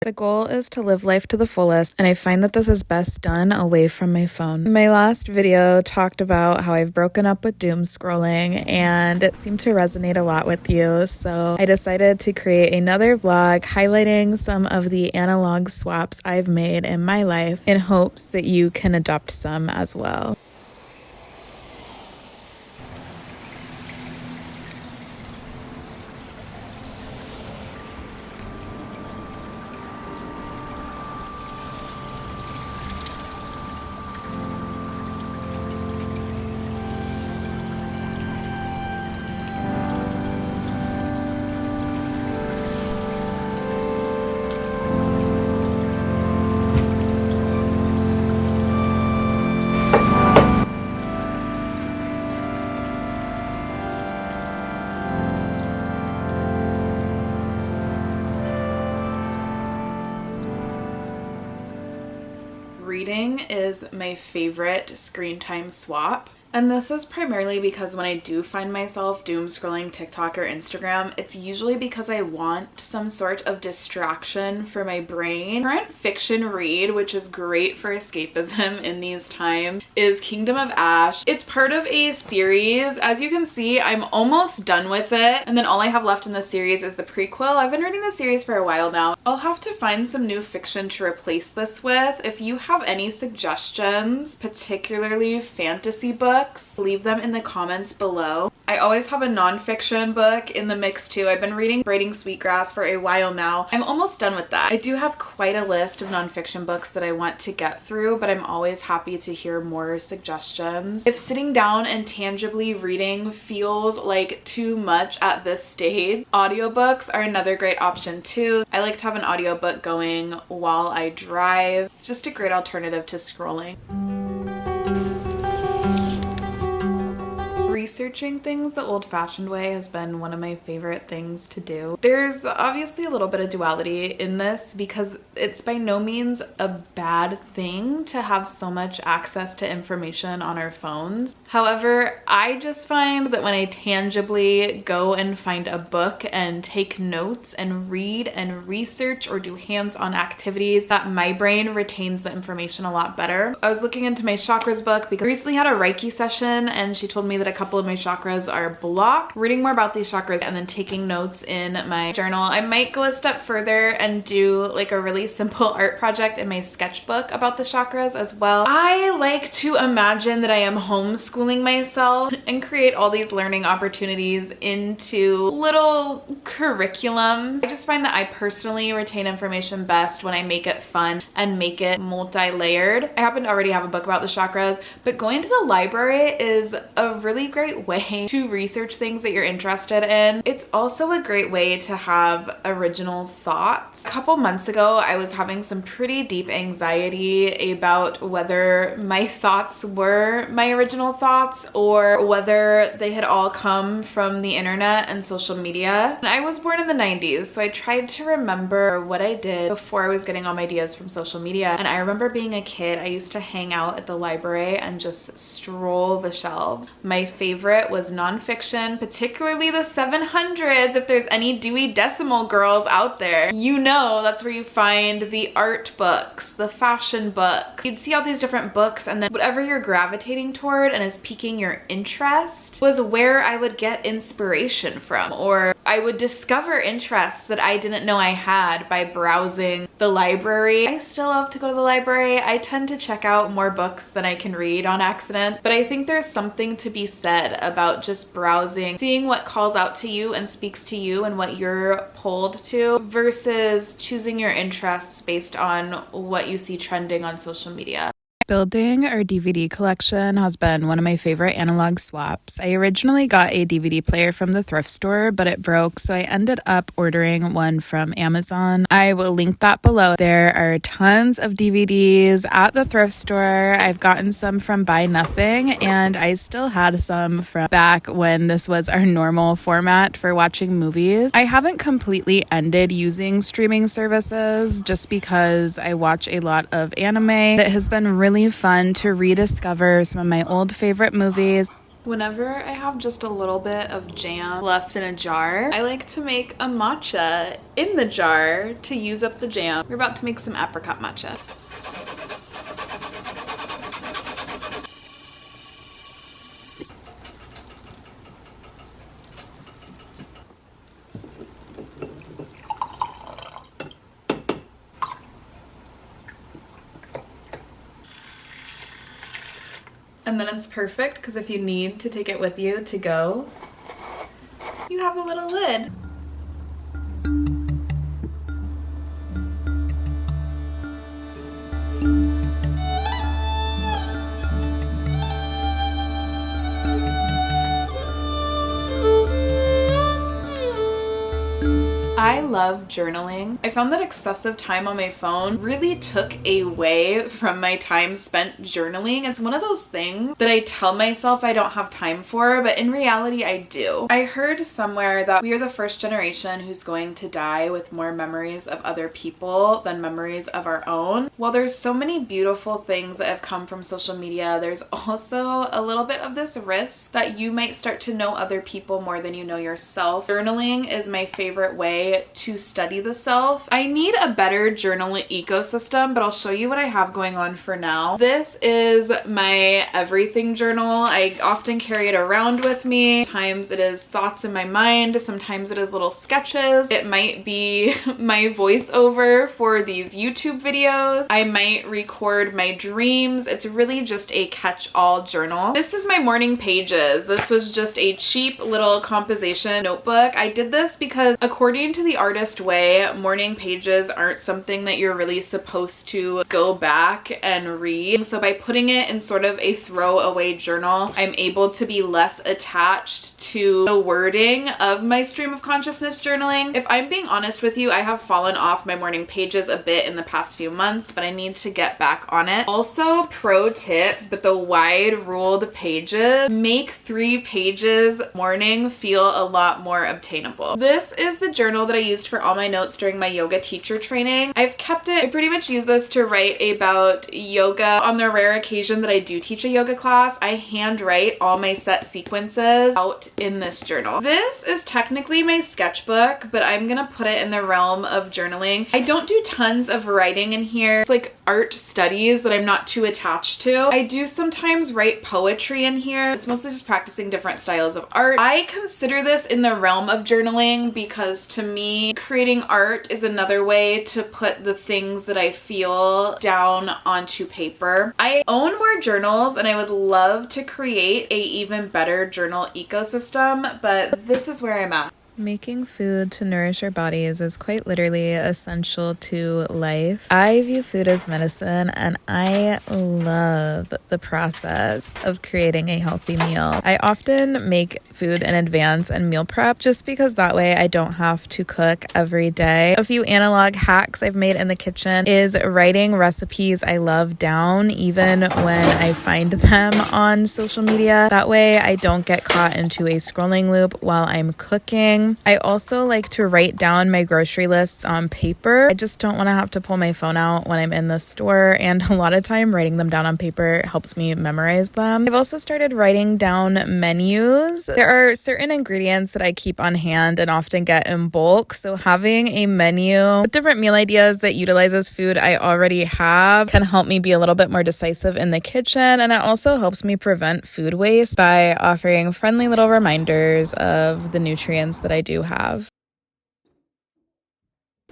The goal is to live life to the fullest, and I find that this is best done away from my phone. My last video talked about how I've broken up with doom scrolling, and it seemed to resonate a lot with you, so I decided to create another vlog highlighting some of the analog swaps I've made in my life in hopes that you can adopt some as well. Reading is my favorite screen time swap. And this is primarily because when I do find myself doom scrolling TikTok or Instagram, it's usually because I want some sort of distraction for my brain. Current fiction read, which is great for escapism in these times, is Kingdom of Ash. It's part of a series. As you can see, I'm almost done with it. And then all I have left in the series is the prequel. I've been reading the series for a while now. I'll have to find some new fiction to replace this with. If you have any suggestions, particularly fantasy books, leave them in the comments below. I always have a nonfiction book in the mix too. I've been reading Braiding Sweetgrass for a while now. I'm almost done with that. I do have quite a list of nonfiction books that I want to get through, but I'm always happy to hear more suggestions. If sitting down and tangibly reading feels like too much at this stage, audiobooks are another great option too. I like to have an audiobook going while I drive. It's just a great alternative to scrolling. Researching things the old-fashioned way has been one of my favorite things to do. There's obviously a little bit of duality in this because it's by no means a bad thing to have so much access to information on our phones. However, I just find that when I tangibly go and find a book and take notes and read and research or do hands-on activities, that my brain retains the information a lot better. I was looking into my chakras book because I recently had a Reiki session and she told me that a couple of my chakras are blocked. Reading more about these chakras and then taking notes in my journal. I might go a step further and do like a really simple art project in my sketchbook about the chakras as well. I like to imagine that I am homeschooling myself and create all these learning opportunities into little curriculums. I just find that I personally retain information best when I make it fun and make it multi-layered. I happen to already have a book about the chakras, but going to the library is a really great way to research things that you're interested in. It's also a great way to have original thoughts. A couple months ago, I was having some pretty deep anxiety about whether my thoughts were my original thoughts or whether they had all come from the internet and social media. And I was born in the 90s, so I tried to remember what I did before I was getting all my ideas from social media. And I remember being a kid, I used to hang out at the library and just stroll the shelves. My favorite was nonfiction, particularly the 700s. If there's any Dewey Decimal girls out there, you know that's where you find the art books, the fashion books. You'd see all these different books and then whatever you're gravitating toward and is piquing your interest was where I would get inspiration from, or I would discover interests that I didn't know I had by browsing the library. I still love to go to the library. I tend to check out more books than I can read on accident, but I think there's something to be said about just browsing, seeing what calls out to you and speaks to you and what you're pulled to versus choosing your interests based on what you see trending on social media. Building our DVD collection has been one of my favorite analog swaps. I originally got a DVD player from the thrift store, but it broke, so I ended up ordering one from Amazon. I will link that below. There are tons of DVDs at the thrift store. I've gotten some from Buy Nothing, and I still had some from back when this was our normal format for watching movies. I haven't completely ended using streaming services just because I watch a lot of anime. It has been really fun to rediscover some of my old favorite movies. Whenever I have just a little bit of jam left in a jar, I like to make a matcha in the jar to use up the jam. We're about to make some apricot matcha. And then it's perfect because if you need to take it with you to go, you have a little lid. I love journaling. I found that excessive time on my phone really took away from my time spent journaling. It's one of those things that I tell myself I don't have time for, but in reality I do. I heard somewhere that we are the first generation who's going to die with more memories of other people than memories of our own. While there's so many beautiful things that have come from social media, there's also a little bit of this risk that you might start to know other people more than you know yourself. Journaling is my favorite way to study the self. I need a better journal ecosystem, but I'll show you what I have going on for now. This is my everything journal. I often carry it around with me. Sometimes it is thoughts in my mind, sometimes it is little sketches. It might be my voiceover for these YouTube videos. I might record my dreams. It's really just a catch-all journal. This is my morning pages. This was just a cheap little composition notebook. I did this because according to the artist way, morning pages aren't something that you're really supposed to go back and read. So by putting it in sort of a throwaway journal, I'm able to be less attached to the wording of my stream of consciousness journaling. If I'm being honest with you, I have fallen off my morning pages a bit in the past few months, but I need to get back on it. Also, pro tip, but the wide ruled pages make 3 pages morning feel a lot more obtainable. This is the journal that I used for all my notes during my yoga teacher training. I've kept it. I pretty much use this to write about yoga. On the rare occasion that I do teach a yoga class, I handwrite all my set sequences out in this journal. This is technically my sketchbook, but I'm gonna put it in the realm of journaling. I don't do tons of writing in here. It's like art studies that I'm not too attached to. I do sometimes write poetry in here. It's mostly just practicing different styles of art. I consider this in the realm of journaling because to me, creating art is another way to put the things that I feel down onto paper. I own more journals and I would love to create a even better journal ecosystem, but this is where I'm at. Making food to nourish our bodies is quite literally essential to life. I view food as medicine, and I love the process of creating a healthy meal. I often make food in advance and meal prep just because that way I don't have to cook every day. A few analog hacks I've made in the kitchen is writing recipes I love down even when I find them on social media. That way I don't get caught into a scrolling loop while I'm cooking. I also like to write down my grocery lists on paper. I just don't want to have to pull my phone out when I'm in the store, and a lot of time writing them down on paper helps me memorize them. I've also started writing down menus. There are certain ingredients that I keep on hand and often get in bulk, so having a menu with different meal ideas that utilizes food I already have can help me be a little bit more decisive in the kitchen, and it also helps me prevent food waste by offering friendly little reminders of the nutrients that I do have.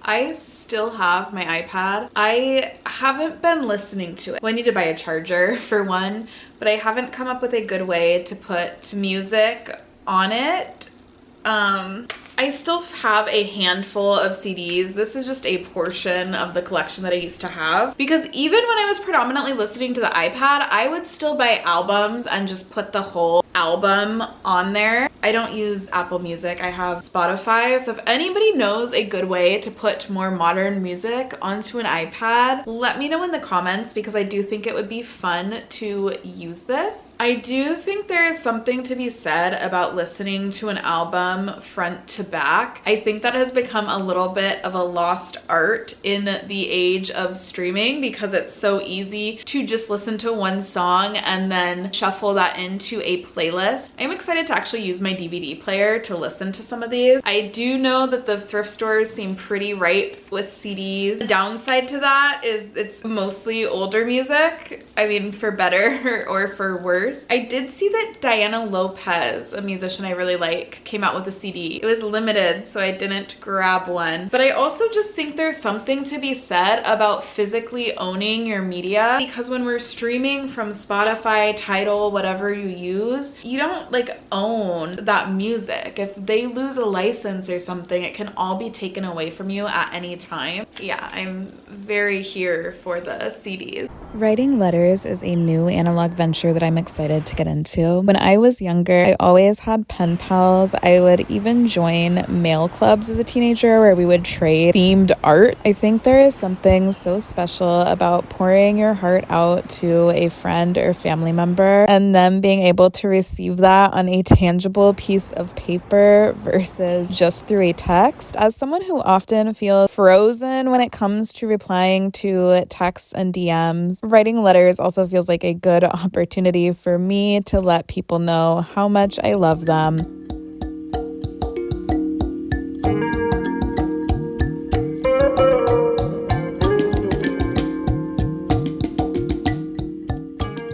I still have my iPad. I haven't been listening to it. Well, I need to buy a charger for one, but I haven't come up with a good way to put music on it. I still have a handful of CDs. This is just a portion of the collection that I used to have, because even when I was predominantly listening to the iPad, I would still buy albums and just put the whole album on there. I don't use Apple Music. I have Spotify. So if anybody knows a good way to put more modern music onto an iPad, let me know in the comments, because I do think it would be fun to use this. I do think there is something to be said about listening to an album front to back. I think that has become a little bit of a lost art in the age of streaming, because it's so easy to just listen to one song and then shuffle that into a playlist playlist. I'm excited to actually use my DVD player to listen to some of these. I do know that the thrift stores seem pretty ripe with CDs. The downside to that is it's mostly older music. I mean, for better or for worse. I did see that Diana Lopez, a musician I really like, came out with a CD. It was limited, so I didn't grab one. But I also just think there's something to be said about physically owning your media, because when we're streaming from Spotify, Tidal, whatever you use, you don't like own that music. If they lose a license or something, it can all be taken away from you at any time. Yeah, I'm very here for the CDs. Writing letters is a new analog venture that I'm excited to get into. When I was younger, I always had pen pals. I would even join mail clubs as a teenager where we would trade themed art. I think there is something so special about pouring your heart out to a friend or family member and them being able to receive that on a tangible piece of paper versus just through a text. As someone who often feels frozen when it comes to replying to texts and DMs, writing letters also feels like a good opportunity for me to let people know how much I love them.